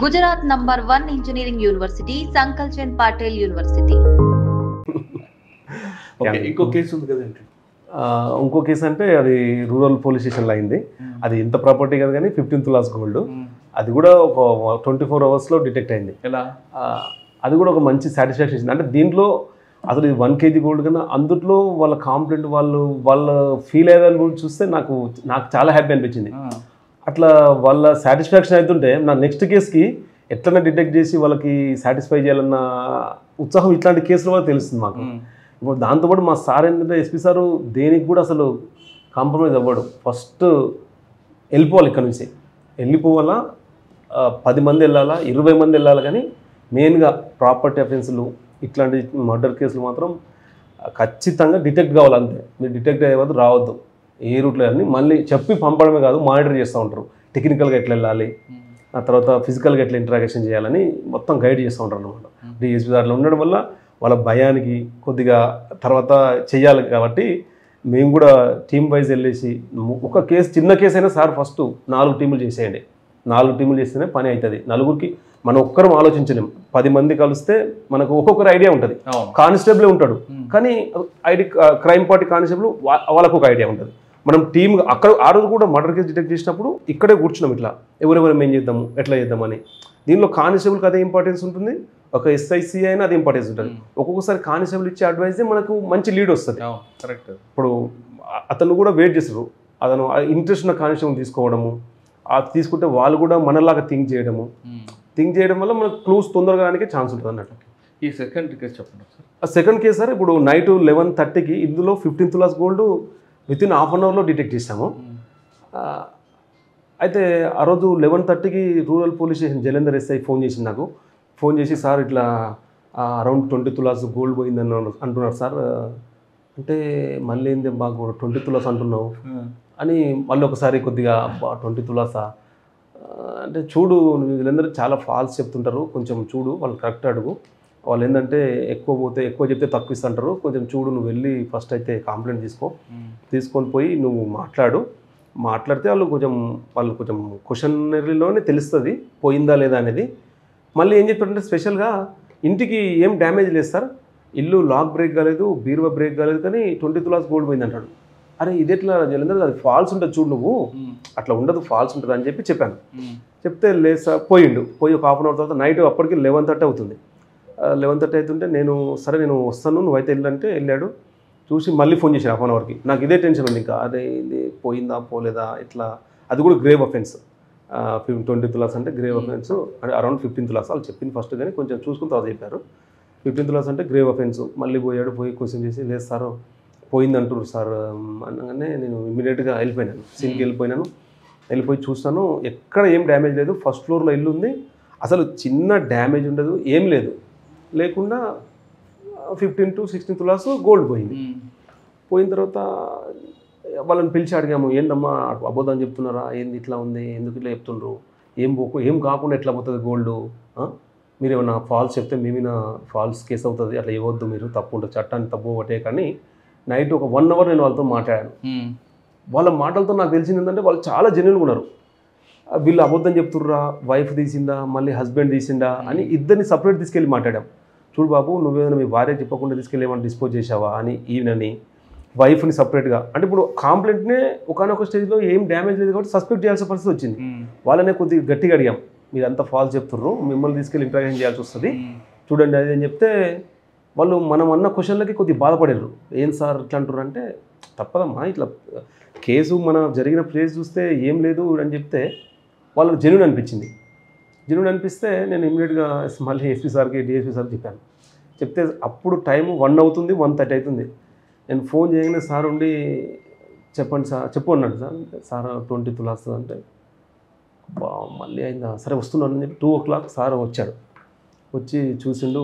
Gujarat number 1 engineering university Sankalchand Patil university. ఇంకో case ఉంది కదండి. ఇంకో కేసు అంటే అది రూరల్ పోలీస్ స్టేషన్లో అయింది. అది ఇంత ప్రాపర్టీ కదా కానీ 15 లాస్ గోల్డ్. అది కూడా ఒక 24 అవర్స్లో డిటెక్ట్ అయింది. ఎలా అది కూడా ఒక మంచి సాటిస్ఫాక్షన్ ఇచ్చింది. అంటే దీంట్లో అసలు ఇది 1 kg గోల్డ్ కన్నా అందుట్లో వాళ్ళ కాంప్లైంట్ వాళ్ళ ఫీల్ అయ్యేదాన్ని గురించి చూస్తే నాకు చాలా హ్యాపీ అనిపించింది. అట్లా వాళ్ళ సాటిస్ఫాక్షన్ అవుతుంటే నా నెక్స్ట్ కేసుకి ఎట్లనే డిటెక్ట్ చేసి వాళ్ళకి సాటిస్ఫై చేయాలన్న ఉత్సాహం ఇట్లాంటి కేసుల వల్ల తెలుస్తుంది మాకు. ఇప్పుడు దాంతోపాటు మా సార్ ఏంటంటే ఎస్పీ సారు దేనికి కూడా అసలు కాంప్రమైజ్ అవ్వడు. ఫస్ట్ వెళ్ళిపోవాలి ఇక్కడ నుంచి, వెళ్ళిపోవాలా, 10 మంది వెళ్ళాలా, 20 మంది వెళ్ళాలి, కానీ మెయిన్గా ప్రాపర్టీ అఫెన్స్లు ఇట్లాంటి మర్డర్ కేసులు మాత్రం ఖచ్చితంగా డిటెక్ట్ కావాలి. అంతే, మీరు డిటెక్ట్ అయ్యేవద్దు, రావద్దు ఏ రూట్లో అని మళ్ళీ చెప్పి పంపడమే కాదు, మానిటర్ చేస్తూ ఉంటారు. టెక్నికల్గా ఎట్లా వెళ్ళాలి, ఆ తర్వాత ఫిజికల్గా ఎట్లా ఇంటరాక్షన్ చేయాలని మొత్తం గైడ్ చేస్తూ ఉంటారు అనమాట. డిఎస్పీ దాంట్లో ఉండడం వల్ల వాళ్ళ భయానికి కొద్దిగా తర్వాత చెయ్యాలి కాబట్టి మేము కూడా టీమ్ వైజ్ వెళ్ళేసి ఒక కేసు, చిన్న కేసు అయినా సార్ ఫస్ట్ 4 టీములు చేసేయండి, 4 టీములు చేస్తేనే పని అవుతుంది. నలుగురికి మనం ఒక్కరం ఆలోచించలేం. 10 మంది కలిస్తే మనకు ఒక్కొక్కరు ఐడియా ఉంటుంది. కానిస్టేబులే ఉంటాడు కానీ క్రైమ్ పార్టీ కానిస్టేబుల్ వాళ్ళకు ఒక ఐడియా ఉంటుంది. మనం టీమ్ అక్కడ ఆ రోజు కూడా మర్డర్ కేసు డిటెక్ట్ చేసినప్పుడు ఇక్కడే కూర్చున్నాం, ఇట్లా ఎవరెవరు ఏం చేద్దాము, ఎట్లా చేద్దామని. దీనిలో కానిస్టేబుల్కి అదే ఇంపార్టెన్స్ ఉంటుంది, ఒక ఎస్ఐసి అయినా అదే ఇంపార్టెన్స్ ఉంటుంది. ఒక్కొక్కసారి కానిస్టేబుల్ ఇచ్చే అడ్వైజే మనకు మంచి లీడ్ వస్తుంది. కరెక్ట్. ఇప్పుడు అతను కూడా వెయిట్ చేస్తారు, అతను ఇంట్రెస్ట్ ఉన్న కానిస్టేబుల్ తీసుకోవడము, తీసుకుంటే వాళ్ళు కూడా మనలాగా థింక్ చేయడం వల్ల మనకు క్లూస్ తొందరగా ఛాన్స్ ఉంటుంది అన్నట్టు. ఈ సెకండ్ కేసు చెప్పండి సార్. ఆ సెకండ్ కేసు సార్, ఇప్పుడు నైట్ 11:30కి ఇందులో 15 తులాస్ గోల్డ్ వితిన్ ½ an hourలో డిటెక్ట్ చేసాము. అయితే ఆ రోజు 11:30కి rural police station Jalandhar SI phone చేసింది నాకు. ఫోన్ చేసి సార్ ఇట్లా అరౌండ్ 20 తులాస్ గోల్డ్ పోయిందని అంటున్నారు సార్. అంటే మళ్ళీ ఏంది బాగా 20 తులాస్ అంటున్నావు అని మళ్ళీ ఒకసారి కొద్దిగా 20 తులాసా అంటే చూడు, వీళ్ళందరూ చాలా ఫాల్స్ చెప్తుంటారు, కొంచెం చూడు, వాళ్ళు కరెక్ట్ అడుగు, వాళ్ళు ఏంటంటే ఎక్కువ చెప్తే తక్కువ ఇస్తుంటారు, కొంచెం చూడు, నువ్వు వెళ్ళి ఫస్ట్ అయితే కంప్లైంట్ తీసుకొని పోయి నువ్వు మాట్లాడితే వాళ్ళు కొంచెం క్వశ్చనరీలోనే తెలుస్తుంది పోయిందా లేదా అనేది. మళ్ళీ ఏం చెప్పారంటే స్పెషల్గా ఇంటికి ఏం డ్యామేజ్ లేదు సార్, ఇల్లు లాక్ బ్రేక్ కాలేదు, బీరువా బ్రేక్ కాలేదు, కానీ 20 తులాస్ గోల్డ్ పోయింది అంటాడు. అరే ఇది ఎట్లా జలంధర్, అది ఫాల్స్ ఉంటుంది చూడు, నువ్వు అట్లా ఉండదు, ఫాల్స్ ఉంటుంది అని చెప్పాను. చెప్తే లేదు సార్, పోయి ఒక ½ an hour తర్వాత నైట్ అప్పటికి 11:30 అవుతుంది. 11:30 అవుతుంటే నేను సరే నేను వస్తాను, నువ్వైతే వెళ్ళంటే వెళ్ళాడు. చూసి మళ్ళీ ఫోన్ చేశాను ½ an hourకి. నాకు ఇదే టెన్షన్ ఉంది ఇంకా, అదే ఇది పోయిందా పోలేదా ఇట్లా. అది కూడా గ్రేవ్ అఫెన్స్, 20 తులాస్ అంటే గ్రేవ్ అఫెన్స్, అంటే అరౌండ్ 15 తులాస్ వాళ్ళు చెప్పింది ఫస్ట్, కానీ కొంచెం చూసుకుని తర్వాత చెప్పారు. 15 తులాస్ అంటే గ్రేవ్ అఫెన్స్. మళ్ళీ పోయి క్వశ్చన్ చేసి లేదు సార్ పోయింది అంటున్నారు సార్ అనగానే నేను ఇమీడియట్గా వెళ్ళిపోయినాను, సీన్కి వెళ్ళిపోయి చూస్తాను, ఎక్కడ ఏం డ్యామేజ్ లేదు, ఫస్ట్ ఫ్లోర్లో ఇల్లు ఉంది, అసలు చిన్న డ్యామేజ్ ఉండదు, ఏం లేకుండా 15 to 16 తులాస్ గోల్డ్ పోయింది. పోయిన తర్వాత వాళ్ళని పిలిచి అడిగాము, ఏందమ్మా అబద్ధం చెప్తున్నారా, ఏంది ఇట్లా ఉంది, ఎందుకు ఇట్లా చెప్తుండ్రు, ఏం కాకుండా ఎట్లా పోతుంది గోల్డ్, మీరు ఏమన్నా ఫాల్స్ చెప్తే మేమైనా ఫాల్స్ కేసు అవుతుంది, అట్లా ఇవ్వద్దు, మీరు తప్పు ఉంటుంది, చట్టాన్ని తప్పు పట్టే. కానీ నైట్ ఒక 1 hour నేను వాళ్ళతో మాట్లాడాను. వాళ్ళ మాటలతో నాకు తెలిసింది ఏంటంటే వాళ్ళు చాలా జెన్యూన్గా ఉన్నారు. వీళ్ళు అబద్ధం చెప్తుర్రా, వైఫ్ తీసిందా మళ్ళీ హస్బెండ్ తీసిందా అని ఇద్దరిని సపరేట్ తీసుకెళ్ళి మాట్లాడాం. చూడు బాబు, నువ్వేమైనా మీ భార్య చెప్పకుండా తీసుకెళ్ళి ఏమైనా డిస్పోజ్ చేసావా అని ఈయనని, వైఫ్ని సపరేట్గా. అంటే ఇప్పుడు కాంప్లైంట్నే ఒకనొక స్టేజ్లో ఏం డ్యామేజ్ లేదు కాబట్టి సస్పెక్ట్ చేయాల్సిన పరిస్థితి వచ్చింది. వాళ్ళనే కొద్దిగా గట్టిగా అడిగాం, మీరు అంతా ఫాల్స్ చెప్తుర్రు, మిమ్మల్ని తీసుకెళ్ళి ఇంటరాక్షన్ చేయాల్సి వస్తుంది, చూడండి అది అని చెప్తే వాళ్ళు మనం అన్న క్వశ్చన్లకి కొద్దిగా బాధపడారు. ఏం సార్ ఇట్లా అంటారు అంటే, తప్పదమ్మా, ఇట్లా కేసు మన జరిగిన ప్లేస్ చూస్తే ఏం లేదు అని చెప్తే వాళ్ళకి జెన్యూన్ అనిపిస్తే నేను ఇమ్మీడియట్గా మళ్ళీ ఎస్పీ సార్కి డిఎస్పీ సార్కి చెప్పాను. చెప్తే అప్పుడు టైము 1 అవుతుంది, 1:30 అవుతుంది. నేను ఫోన్ చేయగానే సార్ ఉండి చెప్పండి సార్, చెప్పు అన్నాడు. సార్ 20 తులాస్ అంటే మళ్ళీ అయిందా, సరే వస్తున్నాను అని చెప్పి 2 o'clock సార్ వచ్చాడు. వచ్చి చూసిండు,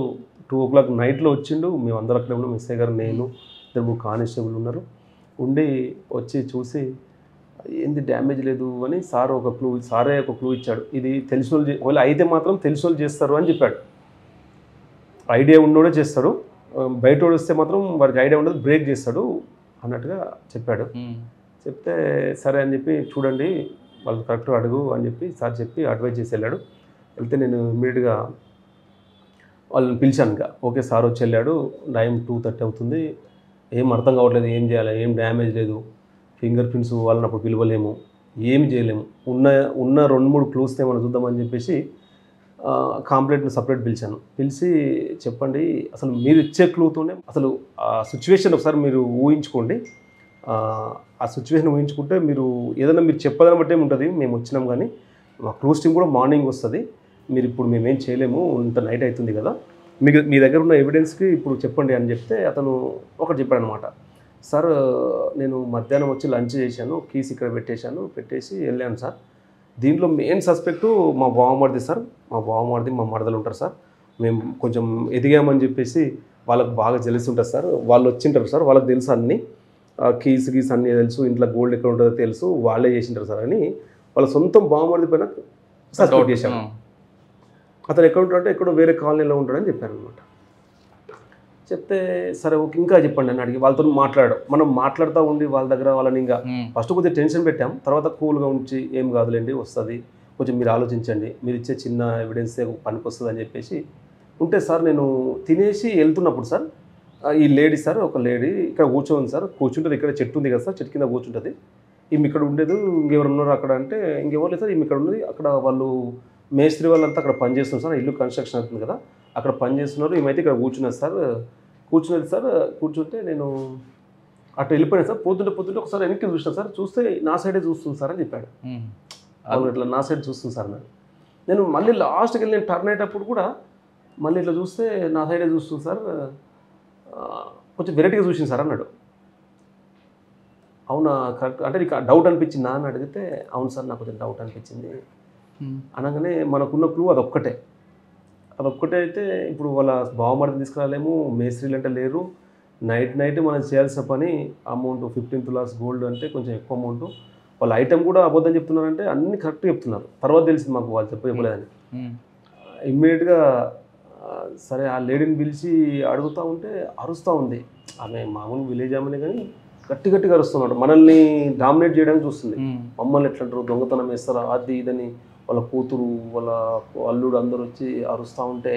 2 o'clock నైట్లో వచ్చిండు. మేము అందరూ అక్కడే ఉన్నాం, ఎస్ఐ గారు, నేను, 2 కానిస్టేబుల్ ఉన్నారు. ఉండి వచ్చి చూసి ఏంది డ్యామేజ్ లేదు అని సారే ఒక క్లూ ఇచ్చాడు. ఇది తెలిసిన వాళ్ళు ఒకవేళ అయితే మాత్రం తెలిసిన వాళ్ళు చేస్తారు అని చెప్పాడు. ఐడియా ఉన్నోడే చేస్తాడు, బయట వస్తే మాత్రం వాడికి ఐడియా ఉండదు, బ్రేక్ చేస్తాడు అన్నట్టుగా చెప్పాడు. చెప్తే సరే అని చెప్పి చూడండి వాళ్ళు కరెక్ట్గా అడుగు అని చెప్పి సార్ చెప్పి అడ్వైజ్ చేసి వెళ్ళాడు. వెళ్తే నేను ఇమ్మీడియట్గా వాళ్ళని పిలిచాను. ఇంకా ఓకే సార్ వచ్చి వెళ్ళాడు, టైం 2:30 అవుతుంది, ఏం అర్థం కావట్లేదు, ఏం చేయాలి, ఏం డ్యామేజ్ లేదు, ఫింగర్ ప్రింట్స్ వాళ్ళని అప్పుడు పిలవలేము, ఏమి చేయలేము, ఉన్న 2-3 క్లూస్ని ఏమైనా చూద్దామని చెప్పేసి కాంప్లైంట్ని సపరేట్ పిలిచాను. పిలిచి చెప్పండి అసలు మీరు ఇచ్చే క్లూతోనే అసలు ఆ సిచ్యువేషన్ ఒకసారి మీరు ఊహించుకోండి, ఆ సిచ్యువేషన్ ఊహించుకుంటే మీరు ఏదైనా మీరు చెప్పదని బట్టే ఉంటుంది. మేము వచ్చినాం కానీ మా క్లూస్ టీమ్ కూడా మార్నింగ్ వస్తుంది, మీరు ఇప్పుడు మేమేం చేయలేము, ఇంత నైట్ అవుతుంది కదా, మీ దగ్గర ఉన్న ఎవిడెన్స్కి ఇప్పుడు చెప్పండి అని చెప్తే అతను ఒకటి చెప్పాడు అనమాట. సార్ నేను మధ్యాహ్నం వచ్చి లంచ్ చేశాను, కీస్ ఇక్కడ పెట్టేసి వెళ్ళాను సార్, దీంట్లో మెయిన్ సస్పెక్టు మా బావమరిది సార్, మా మరదలు ఉంటారు సార్, మేము కొంచెం ఎదిగామని చెప్పేసి వాళ్ళకు బాగా జెలసీ ఉంటుంది సార్, వాళ్ళు వచ్చింటారు సార్, వాళ్ళకి తెలుసు అన్నీ, కీస్ అన్నీ తెలుసు, ఇంట్లో గోల్డ్ ఎక్కడ ఉంటుందో తెలుసు, వాళ్ళే చేసింటారు సార్ అని వాళ్ళ సొంతం బావమరిది పైన సస్పెక్ట్ చేశాను. అతను ఎక్కడ ఉంటాడంటే ఎక్కడో వేరే కాలనీలో ఉంటాడని చెప్పారనమాట. చెప్తే సరే ఓకే ఇంకా చెప్పండి అని అడిగి వాళ్ళతో మనం మాట్లాడుతూ ఉండి వాళ్ళ దగ్గర వాళ్ళని ఇంకా ఫస్ట్ కొద్దిగా టెన్షన్ పెట్టాం, తర్వాత కూల్గా ఉంచి ఏం కాదులేండి వస్తుంది, కొంచెం మీరు ఆలోచించండి, మీరు ఇచ్చే చిన్న ఎవిడెన్సే పనికి వస్తుంది అని చెప్పేసి ఉంటే సార్ నేను తినేసి వెళ్తున్నప్పుడు సార్ ఈ లేడీ సార్, ఒక లేడీ ఇక్కడ కూర్చోంది సార్, కూర్చుంటుంది, ఇక్కడ చెట్టు ఉంది కదా సార్, చెట్టు కింద కూర్చుంటుంది, ఈమె ఇక్కడ ఉండేది, ఇంకెవరు ఉన్నారు అక్కడ అంటే ఇంకెవరు లేదు సార్, ఈమె ఇక్కడ ఉన్నది, అక్కడ వాళ్ళు మేస్త్రి వాళ్ళంతా అక్కడ పనిచేస్తున్నారు సార్, ఇల్లు కన్స్ట్రక్షన్ అవుతుంది కదా అక్కడ పనిచేస్తున్నారు, ఈమైతే ఇక్కడ కూర్చున్నది సార్, కూర్చుంటే నేను అటు వెళ్ళిపోయాను సార్, పొద్దుంటే ఒకసారి వెనక్కి చూసిన సార్, చూస్తే నా సైడే చూస్తుంది సార్ అని చెప్పాడు. అవును ఇట్లా నా సైడ్ చూస్తుంది సార్ అన్నాడు. నేను మళ్ళీ లాస్ట్కి వెళ్ళి నేను టర్న్ అయ్యేటప్పుడు కూడా మళ్ళీ ఇట్లా చూస్తే నా సైడే చూస్తుంది సార్, కొంచెం వెరైటీగా చూసింది సార్ అన్నాడు. అవునా కరెక్ట్ అంటే నీకు డౌట్ అనిపించిందా అని అడిగితే అవును సార్ నాకు కొంచెం డౌట్ అనిపించింది అనగానే మనకున్న క్లూ అదొక్కటే అయితే ఇప్పుడు వాళ్ళ బావమరిని తీసుకురాలేము, మేస్త్రీలు అంటే లేరు, నైట్ మనం చేయాల్సిన పని అమౌంట్ 15 tulas గోల్డ్ అంటే కొంచెం ఎక్కువ అమౌంట్, వాళ్ళ ఐటెం కూడా అబద్ధం చెప్తున్నారంటే అన్ని కరెక్ట్గా చెప్తున్నారు, తర్వాత తెలిసింది మాకు వాళ్ళు చెప్పలేదని. ఇమ్మీడియట్గా సరే ఆ లేడీని పిలిచి అడుగుతూ ఉంటే అరుస్తూ ఉంది, ఆమె మామూలు విలేజ్ ఆమెనే కానీ గట్టిగా అరుస్తున్నాడు, మనల్ని డామినేట్ చేయడానికి చూస్తుంది, మమ్మల్ని ఎట్లంటారు దొంగతనం వేస్తారా అది ఇదని, వాళ్ళ కూతురు వాళ్ళ అల్లుడు అందరూ వచ్చి అరుస్తూ ఉంటే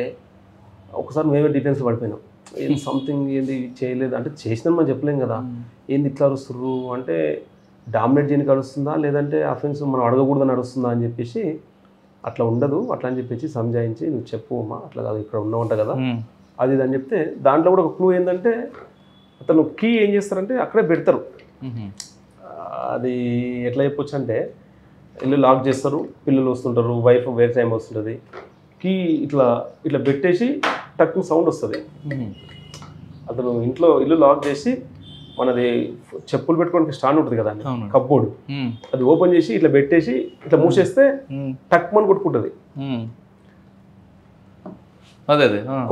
ఒకసారి మేమే డీటెయిల్స్ పడిపోయినాం, ఏంది సంథింగ్ ఏంది చేయలేదు అంటే చేసినా మనం చెప్పలేం కదా, ఏంది ఇట్లా అరుస్తుర్రు అంటే డామినేట్ చేయడానికి అరుస్తుందా లేదంటే అఫెన్స్ మనం అడగకూడదని అరుస్తుందా అని చెప్పేసి అట్లా ఉండదు అట్లా అని చెప్పేసి సంజాయించి నువ్వు చెప్పు అమ్మా అట్లా కాదు ఇక్కడ ఉన్నావంట కదా అది ఇది అని చెప్తే దాంట్లో కూడా ఒక క్లూ ఏంటంటే అతను కీ ఏం చేస్తారంటే అక్కడే పెడతారు, అది ఎట్లా చెప్పొచ్చు అంటే ఇల్లు లాక్ చేస్తారు, పిల్లలు వస్తుంటారు, వైఫ్ వేరే టైం వస్తుంటుంది, కీ ఇట్లా పెట్టేసి టక్కు సౌండ్ వస్తుంది, అతను ఇల్లు లాక్ చేసి మనది చెప్పులు పెట్టుకోవడానికి స్టాండ్ ఉంటుంది కదా కప్బోర్డు, అది ఓపెన్ చేసి ఇట్లా పెట్టేసి ఇట్లా మూసేస్తే టక్ మని కొట్టుకుంటుంది,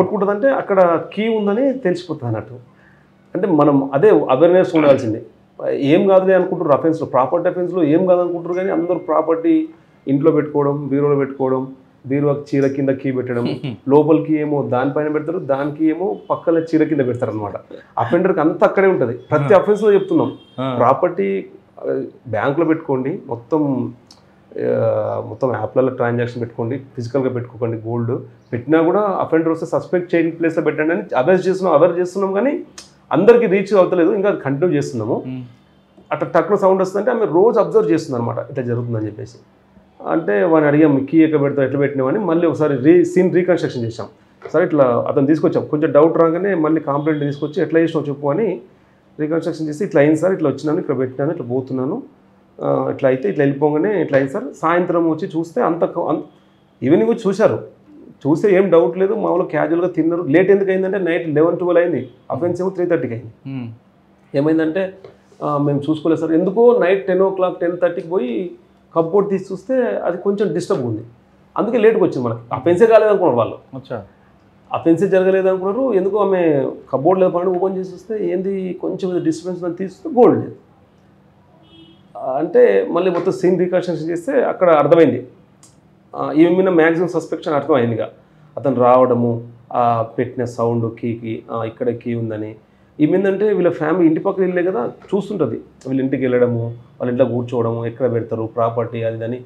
కొట్టుకుంటుంది అంటే అక్కడ కీ ఉందని తెలిసిపోతుంది అన్నట్టు. అంటే మనం అదే అవేర్నెస్ ఉండాల్సిందే, ఏం కాదులే అనుకుంటారు అఫెన్స్లో, ప్రాపర్టీ అఫెన్స్లో ఏం కాదు అనుకుంటారు కానీ అందరూ ప్రాపర్టీ ఇంట్లో పెట్టుకోవడం, బీరోలో పెట్టుకోవడం, బీరో చీర కింద కీ పెట్టడం, లోపలికి ఏమో దానిపైన పెడతారు, దానికి ఏమో పక్కన చీర కింద పెడతారు అనమాట. అఫెండర్కి అంతా అక్కడే ఉంటుంది, ప్రతి అఫెన్స్లో చెప్తున్నాం, ప్రాపర్టీ బ్యాంకులో పెట్టుకోండి, మొత్తం యాప్లలో ట్రాన్సాక్షన్ పెట్టుకోండి, ఫిజికల్గా పెట్టుకోకండి, గోల్డ్ పెట్టినా కూడా అఫెండర్ వస్తే సస్పెక్ట్ చేయని ప్లేస్లో పెట్టండి అని అవేర్ చేస్తున్నాం కానీ అందరికీ రీచ్ అవుతలేదు, ఇంకా కంటిన్యూ చేస్తున్నాము. అట్లా టక్లో సౌండ్ వస్తుందంటే ఆమె రోజు అబ్జర్వ్ చేస్తుంది అనమాట ఇట్లా జరుగుతుందని చెప్పేసి. అంటే వాడిని అడిగాం కీ ఎక్కడ పెడతాం ఎట్లా పెట్టినామని, మళ్ళీ ఒకసారి సీన్ రీకన్స్ట్రక్షన్ చేసాం. సరే ఇట్లా అతను తీసుకొచ్చాం, కొంచెం డౌట్ రాగానే మళ్ళీ కంప్లైంట్ తీసుకొచ్చి ఎట్లా చేసినావు చెప్పు అని రీకన్స్ట్రక్షన్ చేసి ఇట్లా అయింది సార్, ఇట్లా వచ్చినాను, ఇక్కడ పెట్టినాను, ఇట్లా పోతున్నాను, ఇట్లా అయితే ఇట్లా వెళ్ళిపోగానే ఇట్లా అయింది సార్. సాయంత్రం వచ్చి చూస్తే ఈవినింగ్ వచ్చి చూస్తే ఏం డౌట్ లేదు, మామూలు క్యాజువల్గా తిన్నారు. లేట్ ఎందుకు అయిందంటే నైట్ 11-12 అయింది, అఫెన్స్ ఏమో 3:30కి అయింది. ఏమైందంటే మేము చూసుకోలేదు సార్, ఎందుకో నైట్ 10 o'clock 10:30కి పోయి కప్బోర్డ్ తీసి చూస్తే అది కొంచెం డిస్టర్బ్ ఉంది, అందుకే లేట్గా వచ్చింది. మనకి అఫెన్సే కాలేదు అనుకున్నారు వాళ్ళు, అఫెన్సే జరగలేదు అనుకున్నారు. ఎందుకో ఆమె కప్బోర్డ్ లేదు పని ఓపెన్ చేసి చూస్తే ఏంది కొంచెం డిస్టర్బెన్స్ అని తీస్తే గోల్డ్ లేదు అంటే మళ్ళీ మొత్తం సీన్ రీకన్స్ట్రక్షన్ చేస్తే అక్కడ అర్థమైంది, ఈమె మీద మ్యాక్సిమం సస్పెక్షన్ అర్థమైందిగా. అతను రావడము, పెట్టిన సౌండ్ కీకి ఇక్కడ కీ ఉందని, ఏమిందంటే వీళ్ళ ఫ్యామిలీ ఇంటి పక్కన వెళ్ళే కదా చూస్తుంటుంది, వీళ్ళ ఇంటికి వెళ్ళడము, వాళ్ళ ఇంట్లో కూర్చోవడము, ఎక్కడ పెడతారు ప్రాపర్టీ అది అని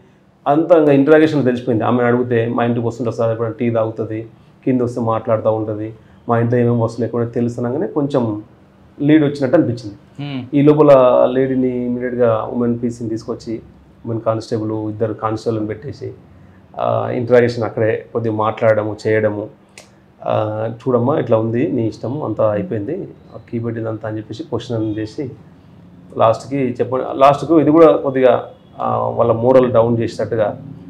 అంతా ఇంకా ఇంటరాగేషన్ తెలిసిపోయింది. ఆమె అడిగితే మా ఇంటికి వస్తుంటుంది సార్, ఎప్పుడైనా టీ తాగుతుంది, కింద వస్తే మాట్లాడుతూ ఉంటుంది, మా ఇంట్లో ఏమేమి వస్తుంది ఎక్కడ తెలుస్తున్నాగానే కొంచెం లీడ్ వచ్చినట్టు అనిపించింది. ఈ లోపల లేడీని ఇమీడియట్గా ఉమెన్ పీసీని తీసుకొచ్చి ఉమెన్ కానిస్టేబుల్ 2 కానిస్టేబుల్ని పెట్టేసి ఇంటరాగేషన్ అక్కడే కొద్దిగా మాట్లాడము చేయడము, చూడమ్మా ఇట్లా ఉంది నీ ఇష్టము అంతా అయిపోయింది, కీ పెట్టిందంతా అని చెప్పేసి క్వశ్చన్ చేసి లాస్ట్కు ఇది కూడా కొద్దిగా వాళ్ళ మోరల్ డౌన్ చేసేటట్టుగా,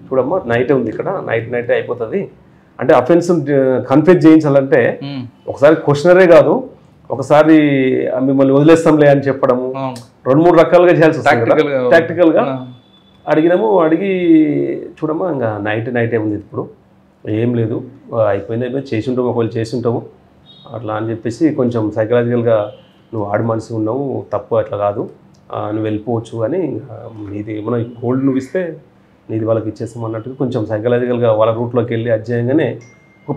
చూడమ్మా నైటే ఉంది ఇక్కడ, నైటే అయిపోతుంది అంటే అఫెన్స్ కన్ఫ్యూజ్ చేయించాలంటే ఒకసారి క్వశ్చనరే కాదు, ఒకసారి మిమ్మల్ని వదిలేస్తాంలే అని చెప్పడము, 2-3 రకాలుగా చేయాల్సి వస్తుంది. ప్రాక్టికల్గా అడిగి చూడమ్మా ఇంకా నైటే ఉంది ఇప్పుడు ఏం లేదు, అయిపోయింది చేసి ఉంటాము, ఒకవేళ చేసి ఉంటాము అట్లా అని చెప్పేసి కొంచెం సైకలాజికల్గా నువ్వు ఆడి మనిషి ఉన్నావు, తప్పు అట్లా కాదు, నువ్వు వెళ్ళిపోవచ్చు అని, నీది ఏమన్నా గోల్డ్ నువ్వు ఇస్తే నీది వాళ్ళకి ఇచ్చేస్తాం అన్నట్టుగా కొంచెం సైకలాజికల్గా వాళ్ళ రూట్లోకి వెళ్ళి అధ్యయంగానే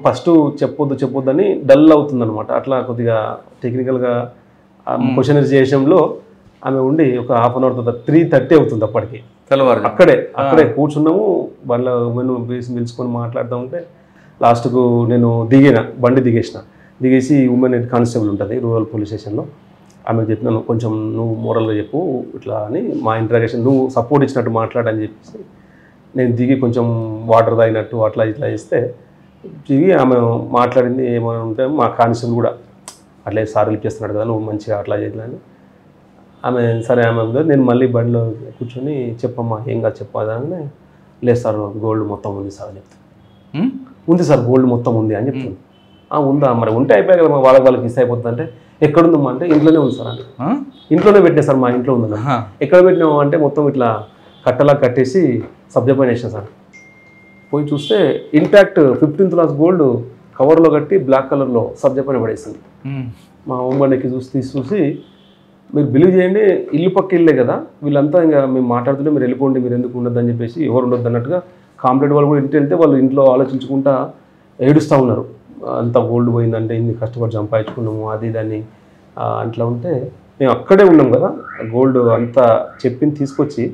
ఫస్ట్ చెప్పొద్దు అని డల్ అవుతుందన్నమాట. అట్లా కొద్దిగా టెక్నికల్గా క్వశ్చనరీ చేయడంలో ఆమె ఉండి ఒక హాఫ్ అన్ అవర్ తర్వాత 3:30 అవుతుంది అప్పటికి. అక్కడే కూర్చున్నాము, వాళ్ళ పిలుచుకొని మాట్లాడుతూ ఉంటే లాస్ట్కు నేను బండి దిగేసి ఉమెన్ కానిస్టేబుల్ ఉంటుంది రూరల్ పోలీస్ స్టేషన్లో, ఆమెకు చెప్పినాను కొంచెం నువ్వు మోరల్గా చెప్పు ఇట్లా అని, మా ఇంటరాగేషన్ నువ్వు సపోర్ట్ ఇచ్చినట్టు మాట్లాడని చెప్పేసి నేను దిగి కొంచెం వాటర్ తాగినట్టు అట్లా ఇట్లా చేస్తే దిగి ఆమె మాట్లాడింది ఏమైనా ఉంటే మా కానిస్టేబుల్ కూడా అట్లా సార్ హెల్ప్ చేస్తున్నాడు కదా నువ్వు మంచిగా అట్లా చేయాలని ఆమె సరే ఆమె నేను మళ్ళీ బండిలో కూర్చొని చెప్పమ్మా ఏం కాదు చెప్పాదని, లేదు సార్ గోల్డ్ మొత్తం ఉంది సార్ అని చెప్తాను. ఉంది సార్ గోల్డ్ మొత్తం ఉంది అని చెప్తాను. ఉందా మరి ఉంటే అయిపోయాయి కదా వాళ్ళకి ఇస్తే అయిపోతుంది అంటే, ఎక్కడుందమ్మా అంటే ఇంట్లోనే ఉంది సార్ అంటే, ఇంట్లోనే పెట్టినా సార్ మా ఇంట్లో ఉందన్న, ఎక్కడ పెట్టినావు అంటే మొత్తం ఇట్లా కట్టలా కట్టేసి సబ్జెక్ట్ పైన వేసిన సార్. పోయి చూస్తే ఇంపాక్ట్ 15 తులాస్ గోల్డ్ కవర్లో కట్టి బ్లాక్ కలర్లో సబ్జెక్ట్ పైన పడేసింది. మా హోంబండికి చూసి మీరు బిలీవ్ చేయండి, ఇల్లు పక్క ఇల్లే కదా వీళ్ళంతా ఇంకా మేము మాట్లాడుతుంటే మీరు వెళ్ళిపోండి, మీరు ఎందుకు ఉండొద్దు అని చెప్పేసి ఎవరు ఉండొద్దు అన్నట్టుగా కాంప్లైంట్ వాళ్ళు కూడా ఇంటి వెళ్తే వాళ్ళు ఇంట్లో ఆలోచించుకుంటా ఏడుస్తూ ఉన్నారు, అంత గోల్డ్ పోయిందంటే ఇన్ని కష్టపడి సంపాదించుకున్నాము అది దాన్ని అట్లా ఉంటే మేము అక్కడే ఉన్నాం కదా గోల్డ్ అంతా చెప్పింది తీసుకొచ్చి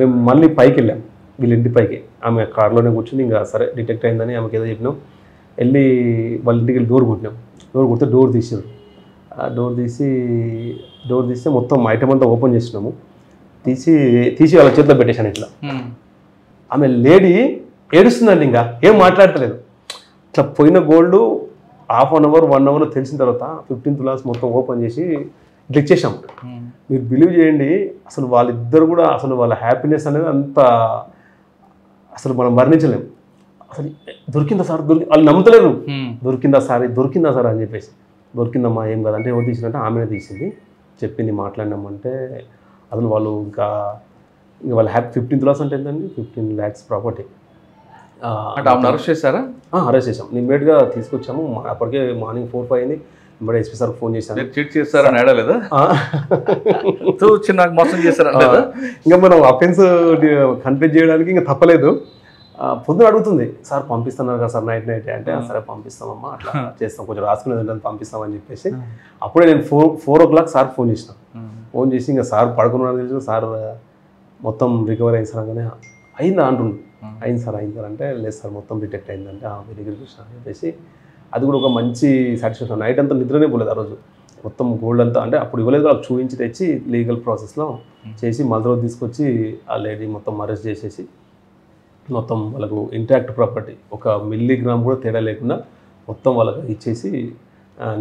మేము మళ్ళీ పైకి వెళ్ళాం వీళ్ళ ఇంటి పైకి. ఆమె కార్లోనే కూర్చుని ఇంకా సరే డిటెక్ట్ అయిందని ఆమెకి ఏదో చెప్పినాం, వెళ్ళి వాళ్ళ ఇంటికి వెళ్ళి డోర్ కొడితే డోర్ తీసారు. డోర్ తీస్తే మొత్తం ఐటమ్ అంతా ఓపెన్ చేసినాము, తీసి వాళ్ళ చేతిలో పెట్టేశాను ఇట్లా. ఆమె లేడీ ఏడుస్తుందండి, ఇంకా ఏం మాట్లాడతలేదు. ఇట్లా పోయిన గోల్డ్ హాఫ్ అన్ అవర్ 1 అవర్లో తెలిసిన తర్వాత 15 తులాస్ మొత్తం ఓపెన్ చేసి ఇట్లా ఇచ్చేసాం. మీరు బిలీవ్ చేయండి అసలు వాళ్ళిద్దరు కూడా అసలు వాళ్ళ హ్యాపీనెస్ అనేది అంత అసలు మనం వర్ణించలేము. అసలు దొరికిందా సార్ వాళ్ళు నమ్ముతలేరు, దొరికిందా సార్ అని చెప్పేసి, దొరికిందమ్మా ఏం కాదంటే ఎవరు తీసినట్టే ఆమెనే తీసింది చెప్పింది మాట్లాడినామంటే అసలు వాళ్ళు ఇంకా వాళ్ళ హ్యాపీ. 15 తులాస్ అంటే ఏంటండి 15 lakhs ప్రాపర్టీ. అరెస్ట్ చేశారా? అరెస్ట్ చేసాం, ఇమ్మీడియట్గా తీసుకొచ్చాము. అప్పటికే మార్నింగ్ 4-5 అయింది. ఇప్పుడు ఎస్పీ సార్ ఫోన్ చేశాను, చీట్ చేస్తారని ఏడలేదా నాకు మోసం చేస్తారా? ఇంకా మనం అఫెన్స్ కన్ఫ్యూజ్ చేయడానికి ఇంకా తప్పలేదు. పొద్దున అడుగుతుంది సార్ పంపిస్తున్నారు కదా సార్ నైట్ అంటే, సరే పంపిస్తామమ్మా అట్లా చేస్తాం కొంచెం రాసుకునేది ఏంటంటే పంపిస్తామని చెప్పేసి అప్పుడే నేను 4 o'clock సార్ ఫోన్ చేసిన. ఫోన్ చేసి ఇంకా సార్ పడుకున్నాను తెలిసి సార్ మొత్తం రికవర్ అయింది సార్ అనగానే అయిందా అంటుండు. అయింది సార్ అంటే లేదు సార్ మొత్తం డిటెక్ట్ అయిందంటే వెరీ గుడ్ కృష్ణ అని చెప్పేసి అది కూడా ఒక మంచి సాటిస్ఫాక్షన్. నైట్ అంతా నిద్రనే పోలేదు ఆ రోజు, మొత్తం గోల్డ్ అంతా అంటే అప్పుడు ఇవ్వలేదు వాళ్ళకి చూపించి తెచ్చి లీగల్ ప్రాసెస్లో చేసి మళ్ళీ రోజు తీసుకొచ్చి ఆ లేడీ మొత్తం అరెస్ట్ చేసేసి మొత్తం వాళ్ళకు ఇంటాక్ట్ ప్రాపర్టీ 1 మిల్లీగ్రామ్ కూడా తేడా లేకుండా మొత్తం వాళ్ళకి ఇచ్చేసి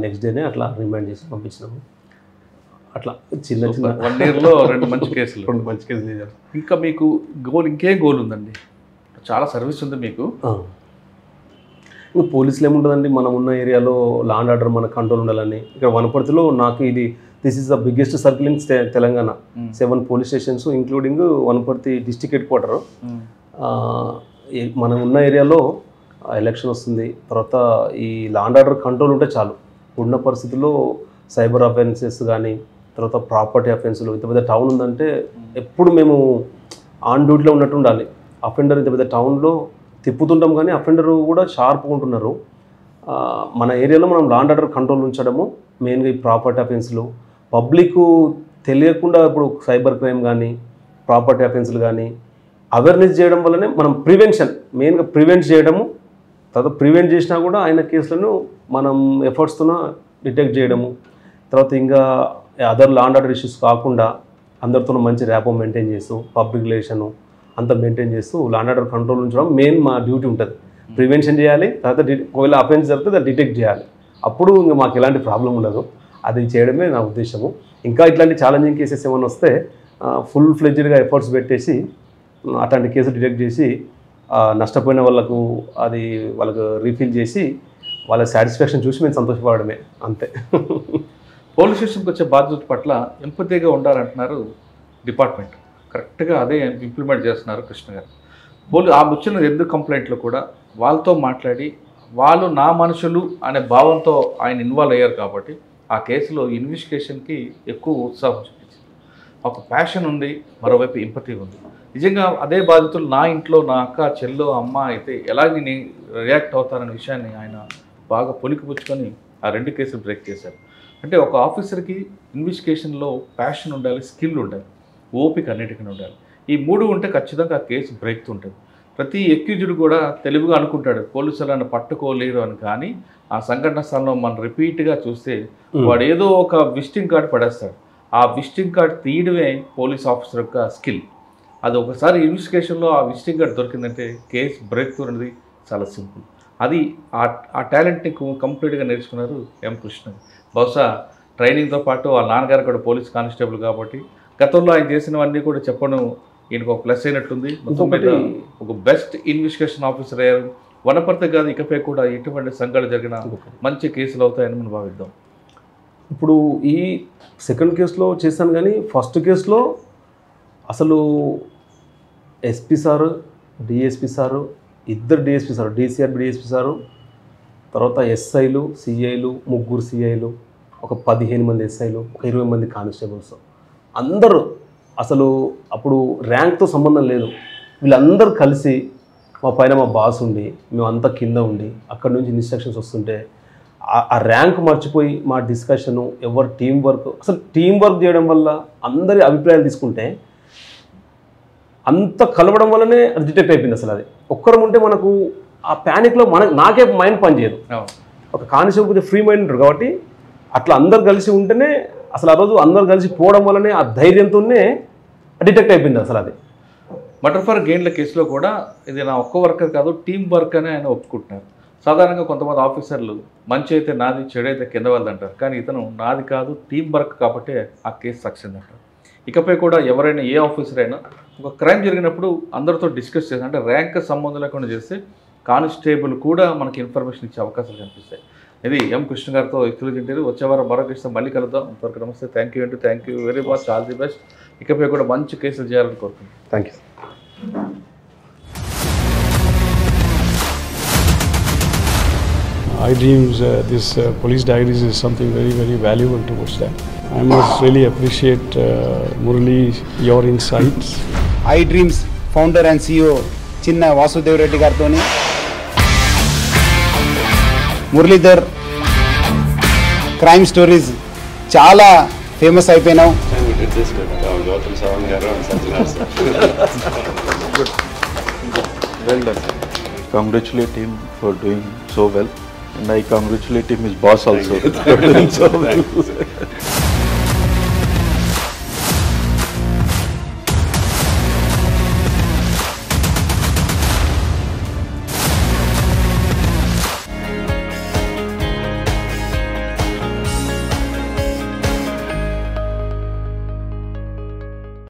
నెక్స్ట్ డేనే అట్లా రిమైండ్ చేసి పంపించినాము. అట్లా చిన్న 1 yearలో 2 మంచి కేసులు చేశారు. ఇంకా మీకు ఇంకేం గోల్ ఉందండి? చాలా సర్వీస్ ఉంది మీకు. ఇంకా పోలీసులు ఏముంటుందండి, మనం ఉన్న ఏరియాలో లా అండ్ ఆర్డర్ మన కంట్రోల్ ఉండాలని. ఇక్కడ వనపర్తిలో నాకు this is the biggest circle in Telangana. 7 police stations including Wanaparthy district head quarter. మనం ఉన్న ఏరియాలో ఎలక్షన్ వస్తుంది, తర్వాత ఈ లా అండ్ ఆర్డర్ కంట్రోల్ ఉంటే చాలు. ఉన్న పరిస్థితుల్లో సైబర్ అఫెన్సెస్ కానీ తర్వాత ప్రాపర్టీ అఫెన్స్లు, ఇంత పెద్ద టౌన్ ఉందంటే ఎప్పుడు మేము ఆన్ డ్యూటీలో ఉన్నట్టు ఉండాలి. అఫెండర్ ఇంత పెద్ద టౌన్లో తిప్పుతుంటాం కానీ అఫెండర్ కూడా షార్ప్గా ఉంటున్నారు. మన ఏరియాలో మనం లా అండ్ ఆర్డర్ కంట్రోల్ ఉంచడము మెయిన్గా ఈ ప్రాపర్టీ అఫెన్స్లు పబ్లిక్ తెలియకుండా ఇప్పుడు సైబర్ క్రైమ్ కానీ ప్రాపర్టీ అఫెన్స్లు కానీ అవేర్నెస్ చేయడం వల్లనే మనం ప్రివెన్షన్ మెయిన్గా ప్రివెంట్ చేయడము, తర్వాత ప్రివెంట్ చేసినా కూడా ఆయన కేసులను మనం ఎఫర్ట్స్తో డిటెక్ట్ చేయడము, తర్వాత ఇంకా other law and order issues కాకుండా అందరితో మంచి ర్యాపో మెయింటైన్ చేస్తూ పబ్లిక్ రిలేషను అంతా మెయింటైన్ చేస్తూ లా అండ్ ఆర్డర్ కంట్రోల్ ఉంచడం మెయిన్ మా డ్యూటీ ఉంటుంది. ప్రివెన్షన్ చేయాలి, తర్వాత ఒకవేళ అఫెన్స్ జరిగితే దాన్ని డిటెక్ట్ చేయాలి. అప్పుడు ఇంకా మాకు ఎలాంటి ప్రాబ్లం ఉండదు. అది చేయడమే నా ఉద్దేశము. ఇంకా ఇట్లాంటి ఛాలెంజింగ్ కేసెస్ ఏమైనా వస్తే ఫుల్ ఫ్లెడ్జ్డ్గా ఎఫర్ట్స్ పెట్టేసి అట్లాంటి కేసులు డిటెక్ట్ చేసి నష్టపోయిన వాళ్ళకు వాళ్ళకు రీఫిల్ చేసి వాళ్ళ సాటిస్ఫాక్షన్ చూసి మేము సంతోషపడమే అంతే. పోలీస్ స్టేషన్కి వచ్చే బాధ్యత పట్ల ఎంపతిగా ఉండాలంటున్నారు డిపార్ట్మెంట్. కరెక్ట్గా అదే ఇంప్లిమెంట్ చేస్తున్నారు కృష్ణ గారు. ఆ వచ్చిన 2 కంప్లైంట్లు కూడా వాళ్ళతో మాట్లాడి వాళ్ళు నా మనుషులు అనే భావంతో ఆయన ఇన్వాల్వ్ అయ్యారు కాబట్టి ఆ కేసులో ఇన్వెస్టిగేషన్కి ఎక్కువ ఉత్సాహం చూపించింది. ఒక ప్యాషన్ ఉంది, మరోవైపు ఎంపతి ఉంది. నిజంగా అదే బాధితులు నా ఇంట్లో నా అక్క చెల్లో అమ్మ అయితే ఎలా నేను రియాక్ట్ అవుతారనే విషయాన్ని ఆయన బాగా పొలికిపుచ్చుకొని ఆ 2 కేసులు బ్రేక్ చేశారు. అంటే ఒక ఆఫీసర్కి ఇన్వెస్టిగేషన్లో ప్యాషన్ ఉండాలి, స్కిల్ ఉండాలి, ఓపిక అన్నిటికీ ఉండాలి. ఈ 3 ఉంటే ఖచ్చితంగా ఆ కేసు బ్రేక్ ఉంటుంది. ప్రతి ఎక్యూజ్డ్ కూడా తెలివిగా అనుకుంటాడు పోలీసులు అని పట్టుకోలేరు అని, కానీ ఆ సంఘటన స్థలంలో మనం రిపీట్గా చూస్తే వాడు ఏదో ఒక విజిటింగ్ కార్డు పడేస్తాడు. ఆ విజిటింగ్ కార్డు తీయడమే పోలీస్ ఆఫీసర్ యొక్క స్కిల్. అది ఒకసారి ఇన్వెస్టిగేషన్లో ఆ విజిటింగ్ కార్డు దొరికిందంటే కేసు బ్రేక్ తున్నది చాలా సింపుల్. అది ఆ టాలెంట్ని కంప్లీట్గా నేర్చుకున్నారు ఎం కృష్ణ. బహుశా ట్రైనింగ్తో పాటు వాళ్ళ నాన్నగారు కూడా పోలీస్ కానిస్టేబుల్ కాబట్టి గతంలో ఆయన చేసినవన్నీ కూడా చెప్పడం ఈయనకు ఒక ప్లస్ అయినట్టుంది. మొత్తం మీద ఒక బెస్ట్ ఇన్వెస్టిగేషన్ ఆఫీసర్ అయ్యారు. వనపర్తి కాదు, ఇకపై కూడా ఎటువంటి సంఘటన జరిగిన మంచి కేసులు అవుతాయని మనం భావిద్దాం. ఇప్పుడు ఈ సెకండ్ కేసులో చేశాను, కానీ ఫస్ట్ కేసులో అసలు SP sir, DSP sir, 2 DSP sir, DCRB DSP sir, తర్వాత ఎస్ఐలు, సిఐలు, 3 సిఐలు, ఒక 15 మంది ఎస్ఐలు, ఒక 20 మంది కానిస్టేబుల్స్, అందరూ అసలు అప్పుడు ర్యాంక్తో సంబంధం లేదు. వీళ్ళందరూ కలిసి మా పైన మా బాస్ ఉండి మేమంతా కింద ఉండి అక్కడి నుంచి ఇన్స్ట్రక్షన్స్ వస్తుంటే ఆ ర్యాంక్ మర్చిపోయి మా డిస్కషను, ఎవరు టీం వర్క్, అసలు టీం వర్క్ చేయడం వల్ల అందరి అభిప్రాయాలు తీసుకుంటే అంత కలవడం వల్లనే అది డిటెక్ట్ అయిపోయింది. అసలు అది ఒక్కరం ఉంటే మనకు ఆ ప్యానిక్లో నాకే మైండ్ పనిచేయదు. ఒక కానిస్టేబుల్ కొంచెం ఫ్రీ మైండ్ ఉంటారు కాబట్టి అట్లా అందరు కలిసి ఉంటేనే అసలు ఆ రోజు అందరు కలిసి పోవడం వల్లనే ఆ ధైర్యంతోనే డిటెక్ట్ అయిపోయింది అసలు అది. మర్డర్ ఫర్ గెయిన్ల కేసులో కూడా ఇది నా ఒక్క వర్కర్ కాదు, టీం వర్క్ అని ఆయన ఒప్పుకుంటున్నారు. సాధారణంగా కొంతమంది ఆఫీసర్లు మంచి అయితే నాది, చెడు అయితే కింద వాళ్ళది అంటారు. కానీ ఇతను నాది కాదు, టీం వర్క్ కాబట్టి ఆ కేసు సక్సెస్ అంటారు. ఇకపై కూడా ఎవరైనా ఏ ఆఫీసర్ అయినా ఒక క్రైమ్ జరిగినప్పుడు అందరితో డిస్కస్ చేసి, అంటే ర్యాంక్ సంబంధం లేకుండా చేస్తే కానిస్టేబుల్ కూడా మనకి ఇన్ఫర్మేషన్ ఇచ్చే అవకాశాలు కనిపిస్తాయి. ఇది ఎం కృష్ణ గారితో ఎక్స్క్లూజివ్ ఇంటర్వ్యూ. వచ్చే వారం మరో కేసుతో మళ్ళీ కలుద్దాం. అంతవరకు నమస్తే. Thank you very much. All the best. ఇకపై కూడా మంచి కేసులు చేయాలని కోరుకుంటున్నాను. Thank you. iDreams, this police diaries is something very, very valuable towards that. I must really appreciate Murali, your insights. iDreams founder and CEO Chinna Vasudev Reddy gartoni Muralidhar crime stories చాలా famous అయిపోయినావు. Well done. Congratulate him for doing so well, and I congratulate him, his boss also. For doing so well.